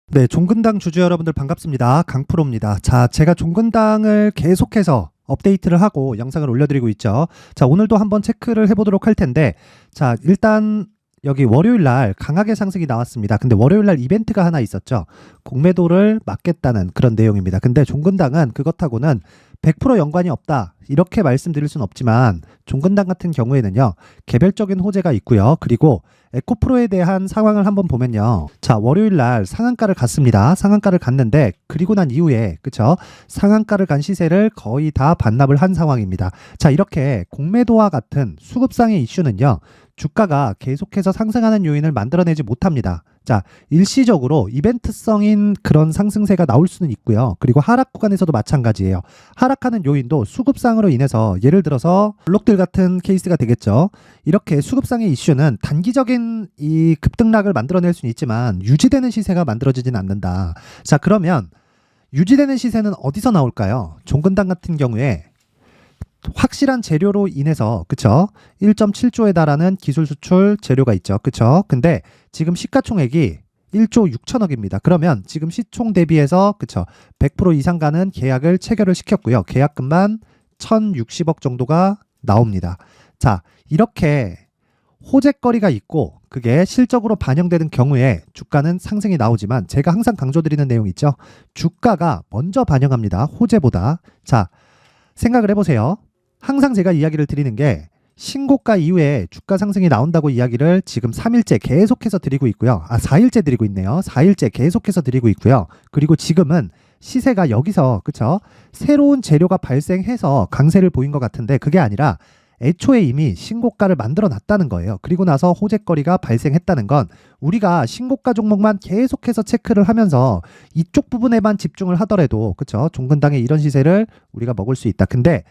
네, 종근당 주주 여러분들 반갑습니다. 강프로입니다. 자, 제가 종근당을 계속해서 업데이트를 하고 영상을 올려드리고 있죠. 자, 오늘도 한번 체크를 해보도록 할 텐데, 자, 일단 여기 월요일 날 강하게 상승이 나왔습니다. 근데 월요일 날 이벤트가 하나 있었죠. 공매도를 막겠다는 그런 내용입니다. 근데 종근당은 그것하고는 100% 연관이 없다. 이렇게 말씀드릴 수는 없지만 종근당 같은 경우에는요. 개별적인 호재가 있고요. 그리고 에코프로에 대한 상황을 한번 보면요. 자, 월요일 날 상한가를 갔습니다. 상한가를 갔는데 그리고 난 이후에 그쵸? 상한가를 간 시세를 거의 다 반납을 한 상황입니다. 자, 이렇게 공매도와 같은 수급상의 이슈는요. 주가가 계속해서 상승하는 요인을 만들어내지 못합니다. 자, 일시적으로 이벤트성인 그런 상승세가 나올 수는 있고요. 그리고 하락 구간에서도 마찬가지예요. 하락하는 요인도 수급상으로 인해서 예를 들어서 블록들 같은 케이스가 되겠죠. 이렇게 수급상의 이슈는 단기적인 이 급등락을 만들어낼 수는 있지만 유지되는 시세가 만들어지진 않는다. 자, 그러면 유지되는 시세는 어디서 나올까요? 종근당 같은 경우에 확실한 재료로 인해서 그쵸? 1.7조에 달하는 기술 수출 재료가 있죠. 그쵸? 근데 지금 시가총액이 1조 6천억입니다. 그러면 지금 시총 대비해서 그쵸? 100% 이상 가는 계약을 체결을 시켰고요. 계약금만 1,060억 정도가 나옵니다. 자, 이렇게 호재거리가 있고 그게 실적으로 반영되는 경우에 주가는 상승이 나오지만 제가 항상 강조드리는 내용 있죠. 주가가 먼저 반영합니다. 호재보다. 자, 생각을 해보세요. 항상 제가 이야기를 드리는 게 신고가 이후에 주가 상승이 나온다고 이야기를 지금 3일째 계속해서 드리고 있고요. 4일째 드리고 있네요. 4일째 계속해서 드리고 있고요. 그리고 지금은 시세가 여기서 그쵸? 새로운 재료가 발생해서 강세를 보인 것 같은데 그게 아니라 애초에 이미 신고가를 만들어 놨다는 거예요. 그리고 나서 호재거리가 발생했다는 건 우리가 신고가 종목만 계속해서 체크를 하면서 이쪽 부분에만 집중을 하더라도 그쵸? 종근당의 이런 시세를 우리가 먹을 수 있다. 근데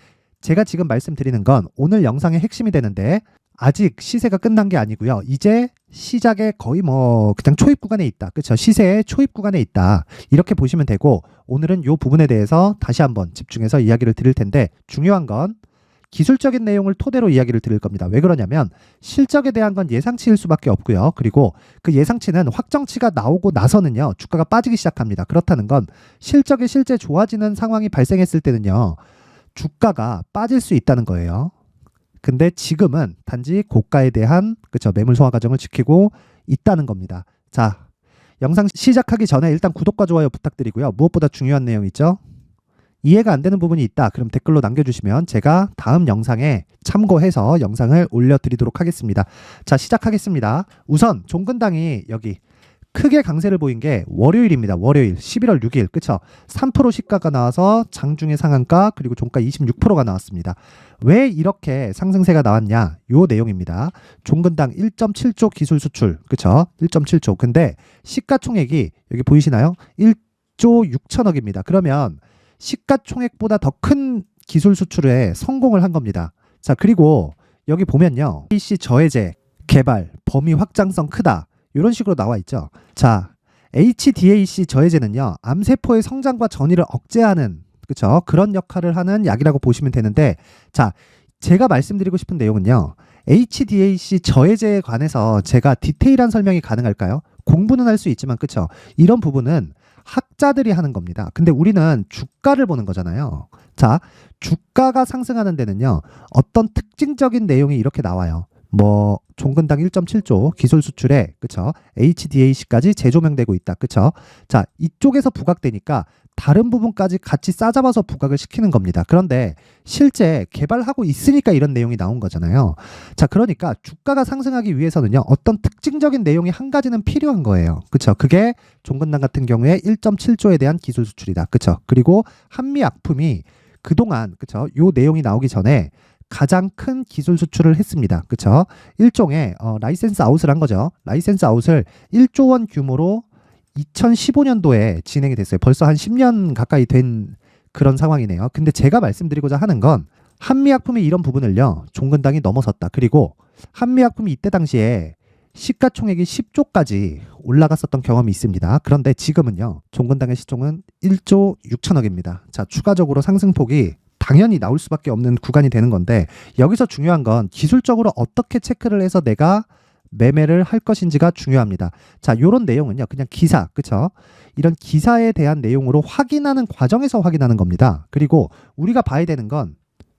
제가 지금 말씀드리는 건 오늘 영상의 핵심이 되는데 아직 시세가 끝난 게 아니고요. 이제 시작에 거의 뭐 그냥 초입 구간에 있다. 그렇죠? 시세의 초입 구간에 있다. 이렇게 보시면 되고 오늘은 이 부분에 대해서 다시 한번 집중해서 이야기를 드릴 텐데 중요한 건 기술적인 내용을 토대로 이야기를 드릴 겁니다. 왜 그러냐면 실적에 대한 건 예상치일 수밖에 없고요. 그리고 그 예상치는 확정치가 나오고 나서는요. 주가가 빠지기 시작합니다. 그렇다는 건 실적이 실제 좋아지는 상황이 발생했을 때는요. 주가가 빠질 수 있다는 거예요. 근데 지금은 단지 고가에 대한 그쵸 매물 소화 과정을 지키고 있다는 겁니다. 자, 영상 시작하기 전에 일단 구독과 좋아요 부탁드리고요. 무엇보다 중요한 내용 있죠? 이해가 안 되는 부분이 있다. 그럼 댓글로 남겨주시면 제가 다음 영상에 참고해서 영상을 올려드리도록 하겠습니다. 자, 시작하겠습니다. 우선 종근당이 여기 크게 강세를 보인 게 월요일입니다. 월요일 11월 6일 그쵸? 3% 시가가 나와서 장중의 상한가 그리고 종가 26%가 나왔습니다. 왜 이렇게 상승세가 나왔냐? 요 내용입니다. 종근당 1.7조 기술 수출 그쵸? 1.7조 근데 시가총액이 여기 보이시나요? 1조 6천억입니다. 그러면 시가총액보다 더 큰 기술 수출에 성공을 한 겁니다. 자, 그리고 여기 보면요. PC 저해제 개발 범위 확장성 크다. 이런 식으로 나와 있죠. 자, HDAC 저해제는요. 암세포의 성장과 전이를 억제하는 그쵸? 그런 역할을 하는 약이라고 보시면 되는데 자, 제가 말씀드리고 싶은 내용은요. HDAC 저해제에 관해서 제가 디테일한 설명이 가능할까요? 공부는 할 수 있지만 그쵸? 이런 부분은 학자들이 하는 겁니다. 근데 우리는 주가를 보는 거잖아요. 자, 주가가 상승하는 데는요. 어떤 특징적인 내용이 이렇게 나와요. 뭐 종근당 1.7조 기술 수출에 그쵸? HDAC까지 재조명되고 있다. 그쵸? 자, 이쪽에서 부각되니까 다른 부분까지 같이 싸잡아서 부각을 시키는 겁니다. 그런데 실제 개발하고 있으니까 이런 내용이 나온 거잖아요. 자, 그러니까 주가가 상승하기 위해서는요. 어떤 특징적인 내용이 한 가지는 필요한 거예요. 그쵸? 그게 종근당 같은 경우에 1.7조에 대한 기술 수출이다. 그쵸? 그리고 한미약품이 그동안 그쵸? 요 내용이 나오기 전에 가장 큰 기술 수출을 했습니다. 그쵸? 일종의 라이센스 아웃을 한 거죠. 라이센스 아웃을 1조 원 규모로 2015년도에 진행이 됐어요. 벌써 한 10년 가까이 된 그런 상황이네요. 근데 제가 말씀드리고자 하는 건 한미약품이 이런 부분을요. 종근당이 넘어섰다. 그리고 한미약품이 이때 당시에 시가총액이 10조까지 올라갔었던 경험이 있습니다. 그런데 지금은요. 종근당의 시총은 1조 6천억입니다. 자, 추가적으로 상승폭이 당연히 나올 수밖에 없는 구간이 되는 건데 여기서 중요한 건 기술적으로 어떻게 체크를 해서 내가 매매를 할 것인지가 중요합니다. 자, 요런 내용은요. 그냥 기사, 그쵸? 이런 기사에 대한 내용으로 확인하는 과정에서 확인하는 겁니다. 그리고 우리가 봐야 되는 건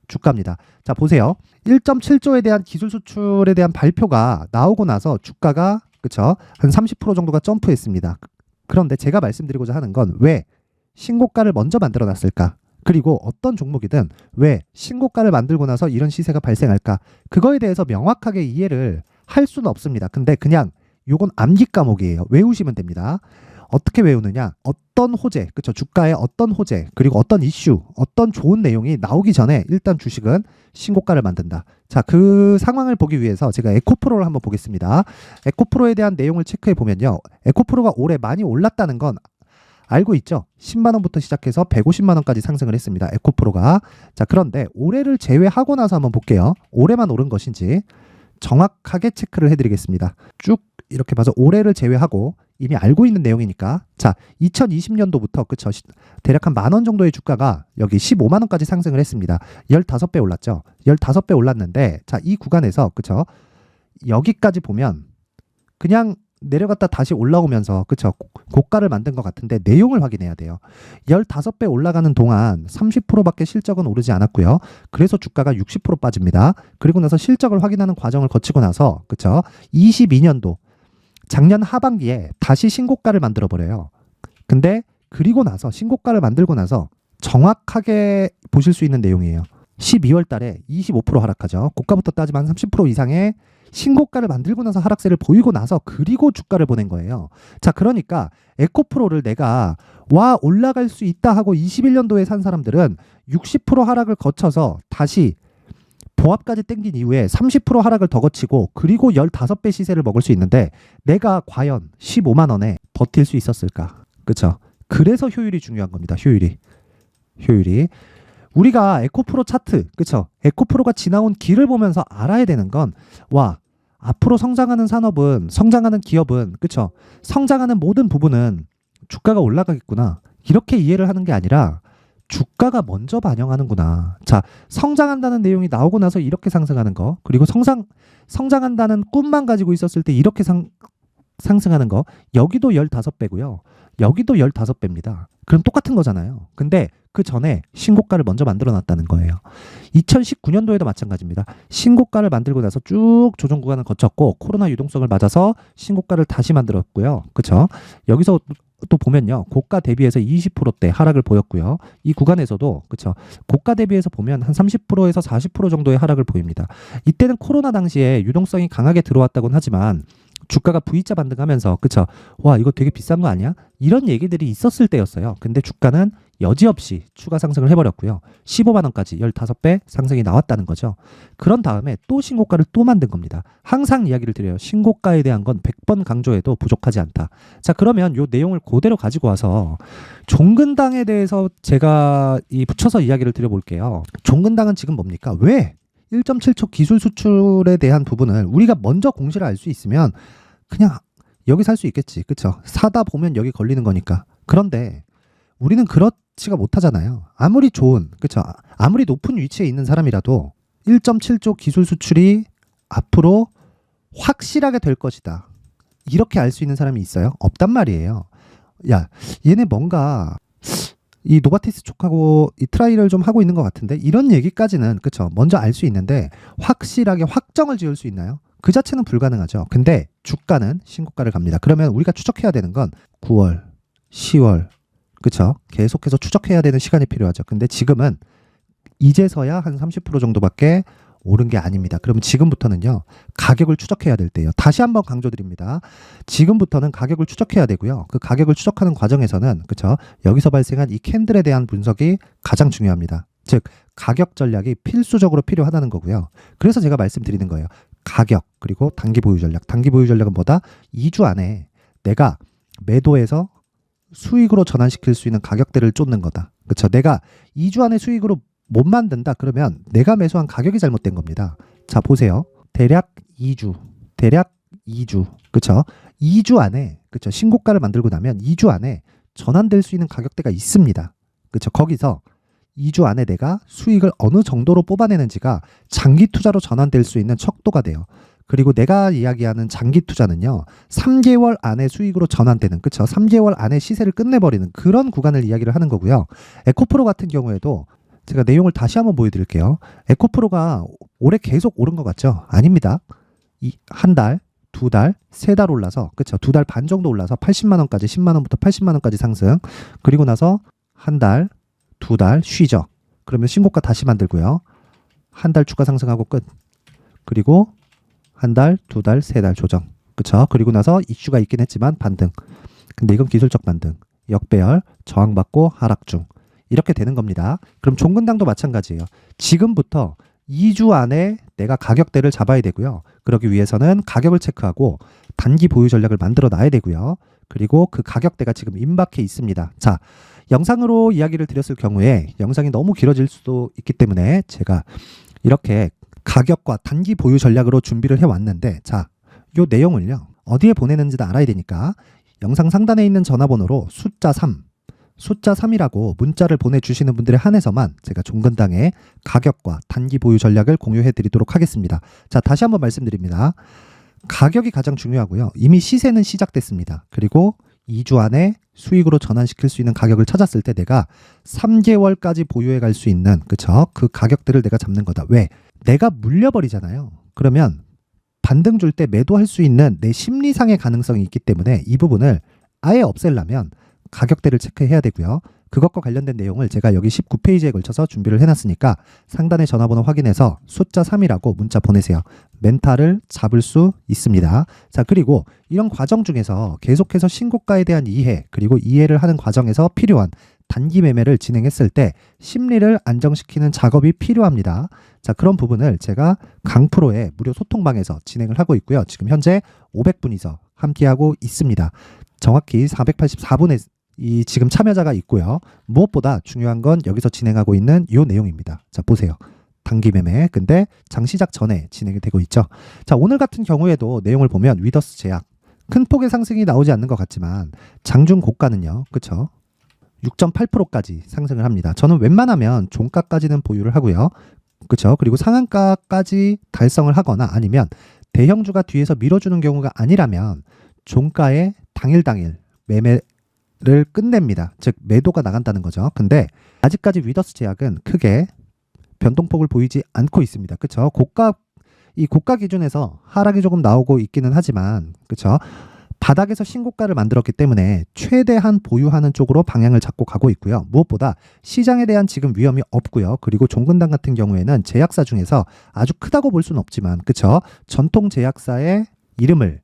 주가입니다. 자, 보세요. 1.7조에 대한 기술 수출에 대한 발표가 나오고 나서 주가가 그쵸? 한 30% 정도가 점프했습니다. 그런데 제가 말씀드리고자 하는 건 왜 신고가를 먼저 만들어 놨을까? 그리고 어떤 종목이든 왜 신고가를 만들고 나서 이런 시세가 발생할까? 그거에 대해서 명확하게 이해를 할 수는 없습니다. 근데 그냥 요건 암기 과목이에요. 외우시면 됩니다. 어떻게 외우느냐? 어떤 호재, 그쵸? 주가의 어떤 호재, 그리고 어떤 이슈, 어떤 좋은 내용이 나오기 전에 일단 주식은 신고가를 만든다. 자, 그 상황을 보기 위해서 제가 에코프로를 한번 보겠습니다. 에코프로에 대한 내용을 체크해 보면요. 에코프로가 올해 많이 올랐다는 건 알고 있죠? 10만 원부터 시작해서 150만 원까지 상승을 했습니다. 에코프로가. 자, 그런데 올해를 제외하고 나서 한번 볼게요. 올해만 오른 것인지 정확하게 체크를 해드리겠습니다. 쭉 이렇게 봐서 올해를 제외하고 이미 알고 있는 내용이니까 자 2020년도부터 그쵸 대략 한 만 원 정도의 주가가 여기 15만 원까지 상승을 했습니다. 15배 올랐죠. 15배 올랐는데 자 이 구간에서 그쵸 여기까지 보면 그냥 내려갔다 다시 올라오면서 그쵸 고가를 만든 것 같은데 내용을 확인해야 돼요. 15배 올라가는 동안 30%밖에 실적은 오르지 않았고요. 그래서 주가가 60% 빠집니다. 그리고 나서 실적을 확인하는 과정을 거치고 나서 그쵸 22년도 작년 하반기에 다시 신고가를 만들어 버려요. 근데 그리고 나서 신고가를 만들고 나서 정확하게 보실 수 있는 내용이에요. 12월 달에 25% 하락하죠. 고가부터 따지면 한 30% 이상의 신고가를 만들고 나서 하락세를 보이고 나서 그리고 주가를 보낸 거예요. 자, 그러니까 에코프로를 내가 와 올라갈 수 있다 하고 21년도에 산 사람들은 60% 하락을 거쳐서 다시 보합까지 땡긴 이후에 30% 하락을 더 거치고 그리고 15배 시세를 먹을 수 있는데 내가 과연 15만 원에 버틸 수 있었을까? 그쵸? 그래서 효율이 중요한 겁니다. 효율이. 우리가 에코프로 차트, 그쵸? 에코프로가 지나온 길을 보면서 알아야 되는 건 와, 앞으로 성장하는 산업은, 성장하는 기업은, 그쵸? 성장하는 모든 부분은 주가가 올라가겠구나. 이렇게 이해를 하는 게 아니라 주가가 먼저 반영하는구나. 자, 성장한다는 내용이 나오고 나서 이렇게 상승하는 거, 그리고 성장한다는 꿈만 가지고 있었을 때 이렇게 상승하는 거, 여기도 15배고요. 여기도 15배입니다. 그럼 똑같은 거잖아요. 근데 그 전에 신고가를 먼저 만들어 놨다는 거예요. 2019년도에도 마찬가지입니다. 신고가를 만들고 나서 쭉 조정 구간을 거쳤고 코로나 유동성을 맞아서 신고가를 다시 만들었고요. 그렇죠? 여기서 또 보면요. 고가 대비해서 20%대 하락을 보였고요. 이 구간에서도 그렇죠. 고가 대비해서 보면 한 30%에서 40% 정도의 하락을 보입니다. 이때는 코로나 당시에 유동성이 강하게 들어왔다고는 하지만 주가가 V자 반등하면서 그쵸 와 이거 되게 비싼 거 아니야? 이런 얘기들이 있었을 때였어요. 근데 주가는 여지없이 추가 상승을 해버렸고요. 15만 원까지 15배 상승이 나왔다는 거죠. 그런 다음에 또 신고가를 또 만든 겁니다. 항상 이야기를 드려요. 신고가에 대한 건 100번 강조해도 부족하지 않다. 자, 그러면 이 내용을 그대로 가지고 와서 종근당에 대해서 제가 붙여서 이야기를 드려볼게요. 종근당은 지금 뭡니까? 왜 1.7초 기술 수출에 대한 부분을 우리가 먼저 공시를 알 수 있으면 그냥 여기 살 수 있겠지. 그쵸? 사다 보면 여기 걸리는 거니까. 그런데 우리는 그렇지가 못하잖아요. 아무리 좋은, 그쵸? 아무리 높은 위치에 있는 사람이라도 1.7조 기술 수출이 앞으로 확실하게 될 것이다. 이렇게 알 수 있는 사람이 있어요? 없단 말이에요. 야, 얘네 뭔가 이 노바티스 촉하고 이 트라이를 좀 하고 있는 것 같은데 이런 얘기까지는 그쵸 먼저 알 수 있는데 확실하게 확정을 지을 수 있나요? 그 자체는 불가능하죠. 근데 주가는 신고가를 갑니다. 그러면 우리가 추적해야 되는 건 9월, 10월 그쵸 계속해서 추적해야 되는 시간이 필요하죠. 근데 지금은 이제서야 한 30% 정도밖에 오른 게 아닙니다. 그러면 지금부터는요 가격을 추적해야 될 때예요. 다시 한번 강조드립니다. 지금부터는 가격을 추적해야 되고요. 그 가격을 추적하는 과정에서는 그쵸 여기서 발생한 이 캔들에 대한 분석이 가장 중요합니다. 즉 가격 전략이 필수적으로 필요하다는 거고요. 그래서 제가 말씀드리는 거예요. 가격 그리고 단기 보유 전략. 단기 보유 전략은 뭐다? 2주 안에 내가 매도해서 수익으로 전환시킬 수 있는 가격대를 쫓는 거다. 그쵸 내가 2주 안에 수익으로 못 만든다 그러면 내가 매수한 가격이 잘못된 겁니다. 자 보세요. 대략 2주 그쵸 2주 안에 그쵸 신고가를 만들고 나면 2주 안에 전환될 수 있는 가격대가 있습니다. 그쵸 거기서 2주 안에 내가 수익을 어느 정도로 뽑아내는지가 장기 투자로 전환될 수 있는 척도가 돼요. 그리고 내가 이야기하는 장기 투자는요, 3개월 안에 수익으로 전환되는, 그쵸? 3개월 안에 시세를 끝내버리는 그런 구간을 이야기를 하는 거고요. 에코프로 같은 경우에도 제가 내용을 다시 한번 보여드릴게요. 에코프로가 올해 계속 오른 것 같죠? 아닙니다. 한 달, 두 달, 세 달 올라서, 그쵸? 두 달 반 정도 올라서 80만 원까지, 10만 원부터 80만 원까지 상승. 그리고 나서 한 달, 두 달 쉬죠. 그러면 신고가 다시 만들고요. 한 달 추가 상승하고 끝. 그리고 한 달, 두 달, 세 달 조정. 그쵸? 그리고 나서 이슈가 있긴 했지만 반등. 근데 이건 기술적 반등. 역배열, 저항받고 하락 중. 이렇게 되는 겁니다. 그럼 종근당도 마찬가지예요. 지금부터 2주 안에 내가 가격대를 잡아야 되고요. 그러기 위해서는 가격을 체크하고 단기 보유 전략을 만들어 놔야 되고요. 그리고 그 가격대가 지금 임박해 있습니다. 자, 영상으로 이야기를 드렸을 경우에 영상이 너무 길어질 수도 있기 때문에 제가 이렇게 가격과 단기 보유 전략으로 준비를 해왔는데, 자, 요 내용을요, 어디에 보내는지도 알아야 되니까 영상 상단에 있는 전화번호로 숫자 3이라고 문자를 보내주시는 분들에 한해서만 제가 종근당의 가격과 단기 보유 전략을 공유해 드리도록 하겠습니다. 자, 다시 한번 말씀드립니다. 가격이 가장 중요하고요. 이미 시세는 시작됐습니다. 그리고 2주 안에 수익으로 전환시킬 수 있는 가격을 찾았을 때 내가 3개월까지 보유해 갈 수 있는, 그쵸? 그 가격들을 내가 잡는 거다. 왜? 내가 물려버리잖아요. 그러면 반등 줄 때 매도할 수 있는 내 심리상의 가능성이 있기 때문에 이 부분을 아예 없애려면 가격대를 체크해야 되고요. 그것과 관련된 내용을 제가 여기 19페이지에 걸쳐서 준비를 해놨으니까 상단의 전화번호 확인해서 숫자 3이라고 문자 보내세요. 멘탈을 잡을 수 있습니다. 자, 그리고 이런 과정 중에서 계속해서 신고가에 대한 이해, 그리고 이해를 하는 과정에서 필요한 단기 매매를 진행했을 때 심리를 안정시키는 작업이 필요합니다. 자, 그런 부분을 제가 강프로의 무료 소통방에서 진행을 하고 있고요. 지금 현재 500분이서 함께하고 있습니다. 정확히 484분의 이 지금 참여자가 있고요. 무엇보다 중요한 건 여기서 진행하고 있는 이 내용입니다. 자, 보세요. 단기 매매. 근데 장 시작 전에 진행이 되고 있죠. 자, 오늘 같은 경우에도 내용을 보면 위더스 제약 큰 폭의 상승이 나오지 않는 것 같지만 장중 고가는요. 그쵸? 6.8%까지 상승을 합니다. 저는 웬만하면 종가까지는 보유를 하고요. 그쵸? 그리고 상한가까지 달성을 하거나 아니면 대형주가 뒤에서 밀어주는 경우가 아니라면 종가에 당일 매매를 끝냅니다. 즉 매도가 나간다는 거죠. 근데 아직까지 위더스 제약은 크게 변동폭을 보이지 않고 있습니다. 그쵸? 이 고가 기준에서 하락이 조금 나오고 있기는 하지만, 그쵸? 바닥에서 신고가를 만들었기 때문에 최대한 보유하는 쪽으로 방향을 잡고 가고 있고요. 무엇보다 시장에 대한 지금 위험이 없고요. 그리고 종근당 같은 경우에는 제약사 중에서 아주 크다고 볼 수는 없지만, 그쵸? 전통 제약사의 이름을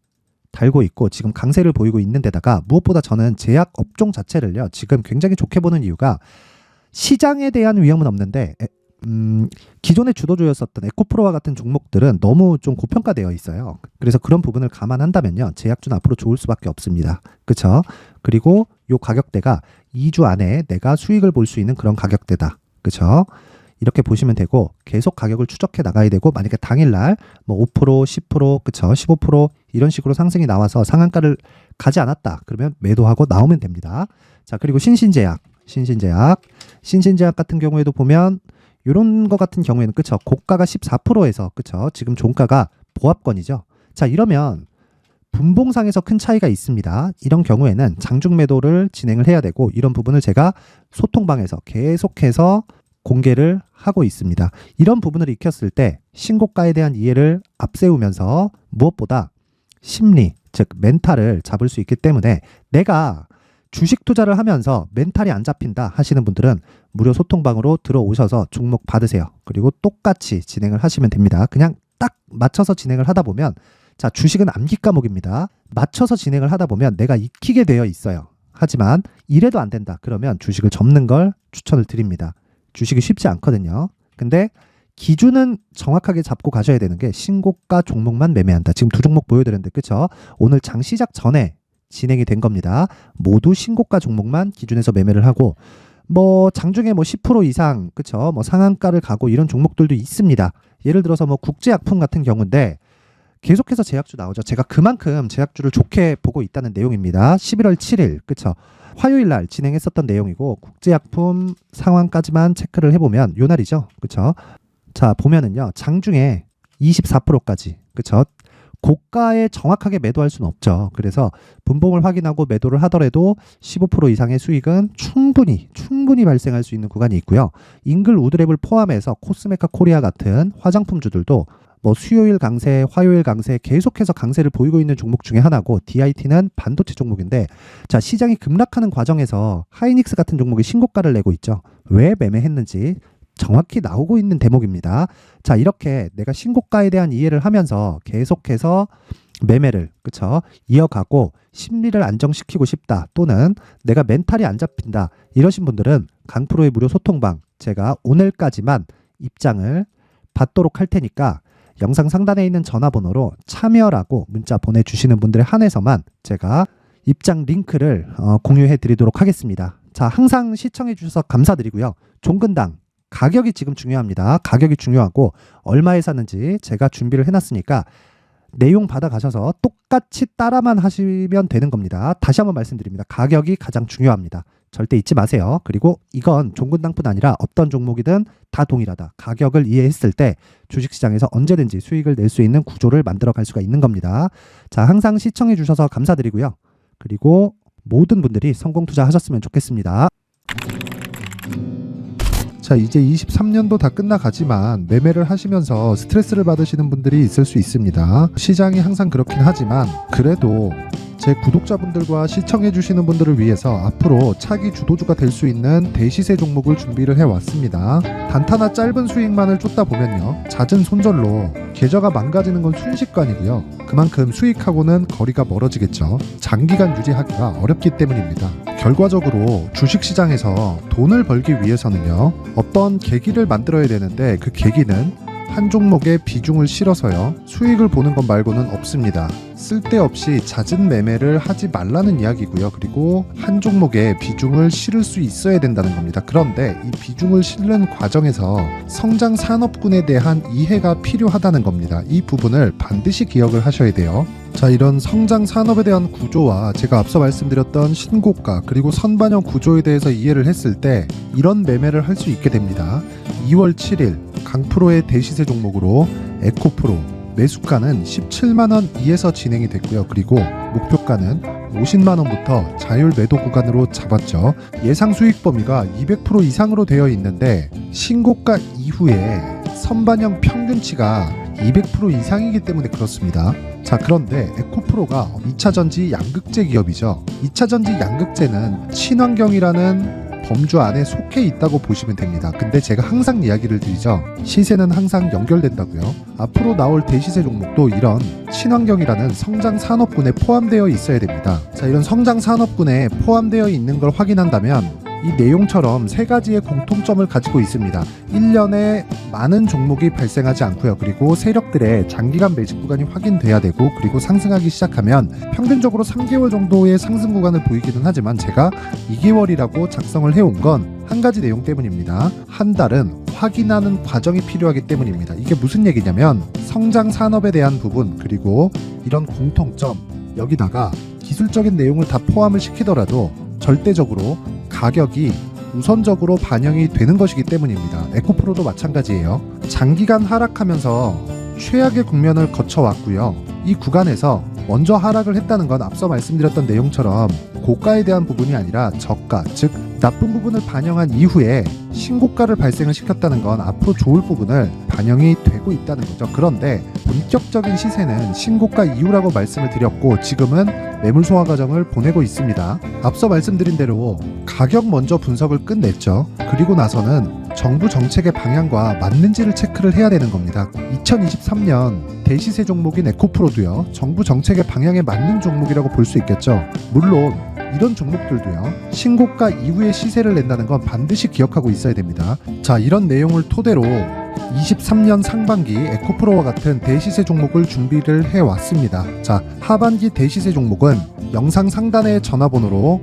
달고 있고 지금 강세를 보이고 있는 데다가 무엇보다 저는 제약 업종 자체를요, 지금 굉장히 좋게 보는 이유가 시장에 대한 위험은 없는데 기존의 주도주였었던 에코프로와 같은 종목들은 너무 좀 고평가되어 있어요. 그래서 그런 부분을 감안한다면요, 제약주는 앞으로 좋을 수밖에 없습니다. 그쵸? 그리고 요 가격대가 2주 안에 내가 수익을 볼 수 있는 그런 가격대다. 그쵸? 이렇게 보시면 되고 계속 가격을 추적해 나가야 되고, 만약에 당일날 뭐 5%, 10%, 그쵸? 15% 이런 식으로 상승이 나와서 상한가를 가지 않았다. 그러면 매도하고 나오면 됩니다. 자, 그리고 신신제약 같은 경우에도 보면 이런 거 같은 경우에는, 그쵸? 고가가 14%에서, 그쵸? 지금 종가가 보합권이죠. 자, 이러면 분봉상에서 큰 차이가 있습니다. 이런 경우에는 장중 매도를 진행을 해야 되고, 이런 부분을 제가 소통방에서 계속해서 공개를 하고 있습니다. 이런 부분을 익혔을 때 신고가에 대한 이해를 앞세우면서 무엇보다 심리, 즉 멘탈을 잡을 수 있기 때문에, 내가 주식 투자를 하면서 멘탈이 안 잡힌다 하시는 분들은 무료 소통방으로 들어오셔서 종목 받으세요. 그리고 똑같이 진행을 하시면 됩니다. 그냥 딱 맞춰서 진행을 하다 보면, 자, 주식은 암기 과목입니다. 맞춰서 진행을 하다 보면 내가 익히게 되어 있어요. 하지만 이래도 안 된다. 그러면 주식을 접는 걸 추천을 드립니다. 주식이 쉽지 않거든요. 근데 기준은 정확하게 잡고 가셔야 되는 게 신고가 종목만 매매한다. 지금 두 종목 보여드렸는데, 그쵸? 오늘 장 시작 전에 진행이 된 겁니다. 모두 신고가 종목만 기준에서 매매를 하고, 뭐 장중에 뭐 10% 이상, 그쵸? 뭐 상한가를 가고 이런 종목들도 있습니다. 예를 들어서 뭐 국제약품 같은 경우인데 계속해서 제약주 나오죠. 제가 그만큼 제약주를 좋게 보고 있다는 내용입니다. 11월 7일, 그쵸? 화요일 날 진행했었던 내용이고, 국제약품 상황까지만 체크를 해보면 요 날이죠. 그쵸? 자, 보면은요, 장중에 24%까지, 그쵸? 고가에 정확하게 매도할 수는 없죠. 그래서 분봉을 확인하고 매도를 하더라도 15% 이상의 수익은 충분히 발생할 수 있는 구간이 있고요. 잉글 우드랩을 포함해서 코스메카 코리아 같은 화장품주들도 뭐 수요일 강세, 화요일 강세 계속해서 강세를 보이고 있는 종목 중에 하나고, DIT는 반도체 종목인데, 자, 시장이 급락하는 과정에서 하이닉스 같은 종목이 신고가를 내고 있죠. 왜 매매했는지 정확히 나오고 있는 대목입니다. 자, 이렇게 내가 신고가에 대한 이해를 하면서 계속해서 매매를 이어가고 심리를 안정시키고 싶다, 또는 내가 멘탈이 안 잡힌다, 이러신 분들은 강프로의 무료 소통방 제가 오늘까지만 입장을 받도록 할 테니까 영상 상단에 있는 전화번호로 참여라고 문자 보내주시는 분들에 한해서만 제가 입장 링크를 공유해 드리도록 하겠습니다. 자, 항상 시청해 주셔서 감사드리고요. 종근당 가격이 지금 중요합니다. 가격이 중요하고 얼마에 샀는지 제가 준비를 해놨으니까 내용 받아가셔서 똑같이 따라만 하시면 되는 겁니다. 다시 한번 말씀드립니다. 가격이 가장 중요합니다. 절대 잊지 마세요. 그리고 이건 종근당뿐 아니라 어떤 종목이든 다 동일하다. 가격을 이해했을 때 주식시장에서 언제든지 수익을 낼 수 있는 구조를 만들어갈 수가 있는 겁니다. 자, 항상 시청해 주셔서 감사드리고요. 그리고 모든 분들이 성공 투자하셨으면 좋겠습니다. 자, 이제 23년도 다 끝나가지만 매매를 하시면서 스트레스를 받으시는 분들이 있을 수 있습니다. 시장이 항상 그렇긴 하지만 그래도 제 구독자분들과 시청해주시는 분들을 위해서 앞으로 차기 주도주가 될 수 있는 대시세 종목을 준비를 해왔습니다. 단타나 짧은 수익만을 쫓다 보면요, 잦은 손절로 계좌가 망가지는 건 순식간이고요. 그만큼 수익하고는 거리가 멀어지겠죠. 장기간 유지하기가 어렵기 때문입니다. 결과적으로 주식시장에서 돈을 벌기 위해서는요, 어떤 계기를 만들어야 되는데, 그 계기는 한 종목에 비중을 실어서요, 수익을 보는 것 말고는 없습니다. 쓸데없이 잦은 매매를 하지 말라는 이야기고요. 그리고 한 종목에 비중을 실을 수 있어야 된다는 겁니다. 그런데 이 비중을 실는 과정에서 성장 산업군에 대한 이해가 필요하다는 겁니다. 이 부분을 반드시 기억을 하셔야 돼요. 자, 이런 성장 산업에 대한 구조와 제가 앞서 말씀드렸던 신고가 그리고 선반영 구조에 대해서 이해를 했을 때 이런 매매를 할 수 있게 됩니다. 2월 7일 강프로의 대시세 종목으로 에코프로 매수가는 17만원 이에서 진행이 됐고요. 그리고 목표가는 50만원부터 자율 매도 구간으로 잡았죠. 예상 수익 범위가 200% 이상으로 되어 있는데 신고가 이후에 선반영 평균치가 200% 이상이기 때문에 그렇습니다. 자, 그런데 에코프로가 2차전지 양극재 기업이죠. 2차전지 양극재는 친환경이라는 범주 안에 속해 있다고 보시면 됩니다. 근데 제가 항상 이야기를 드리죠. 시세는 항상 연결된다고요. 앞으로 나올 대시세 종목도 이런 친환경이라는 성장 산업군에 포함되어 있어야 됩니다. 자, 이런 성장 산업군에 포함되어 있는 걸 확인한다면 이 내용처럼 세 가지의 공통점을 가지고 있습니다. 1년에 많은 종목이 발생하지 않고요. 그리고 세력들의 장기간 매집 구간이 확인돼야 되고, 그리고 상승하기 시작하면 평균적으로 3개월 정도의 상승 구간을 보이기는 하지만 제가 2개월이라고 작성을 해온 건 한 가지 내용 때문입니다. 한 달은 확인하는 과정이 필요하기 때문입니다. 이게 무슨 얘기냐면 성장 산업에 대한 부분, 그리고 이런 공통점, 여기다가 기술적인 내용을 다 포함을 시키더라도 절대적으로 가격이 우선적으로 반영이 되는 것이기 때문입니다. 에코프로도 마찬가지예요. 장기간 하락하면서 최악의 국면을 거쳐왔고요. 이 구간에서 먼저 하락을 했다는 건 앞서 말씀드렸던 내용처럼 고가에 대한 부분이 아니라 저가, 즉 나쁜 부분을 반영한 이후에 신고가를 발생을 시켰다는 건 앞으로 좋을 부분을 반영이 되고 있다는 거죠. 그런데 본격적인 시세는 신고가 이후라고 말씀을 드렸고, 지금은 매물 소화 과정을 보내고 있습니다. 앞서 말씀드린 대로 가격 먼저 분석을 끝냈죠. 그리고 나서는 정부 정책의 방향과 맞는지를 체크를 해야 되는 겁니다. 2023년 대시세 종목인 에코프로도요, 정부 정책의 방향에 맞는 종목이라고 볼 수 있겠죠. 물론 이런 종목들도요, 신고가 이후에 시세를 낸다는 건 반드시 기억하고 있어야 됩니다. 자, 이런 내용을 토대로 23년 상반기 에코프로와 같은 대시세 종목을 준비를 해왔습니다. 자, 하반기 대시세 종목은 영상 상단의 전화번호로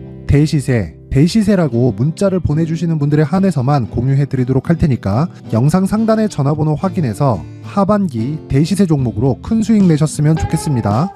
대시세라고 문자를 보내주시는 분들에 한해서만 공유해 드리도록 할 테니까 영상 상단의 전화번호 확인해서 하반기 대시세 종목으로 큰 수익 내셨으면 좋겠습니다.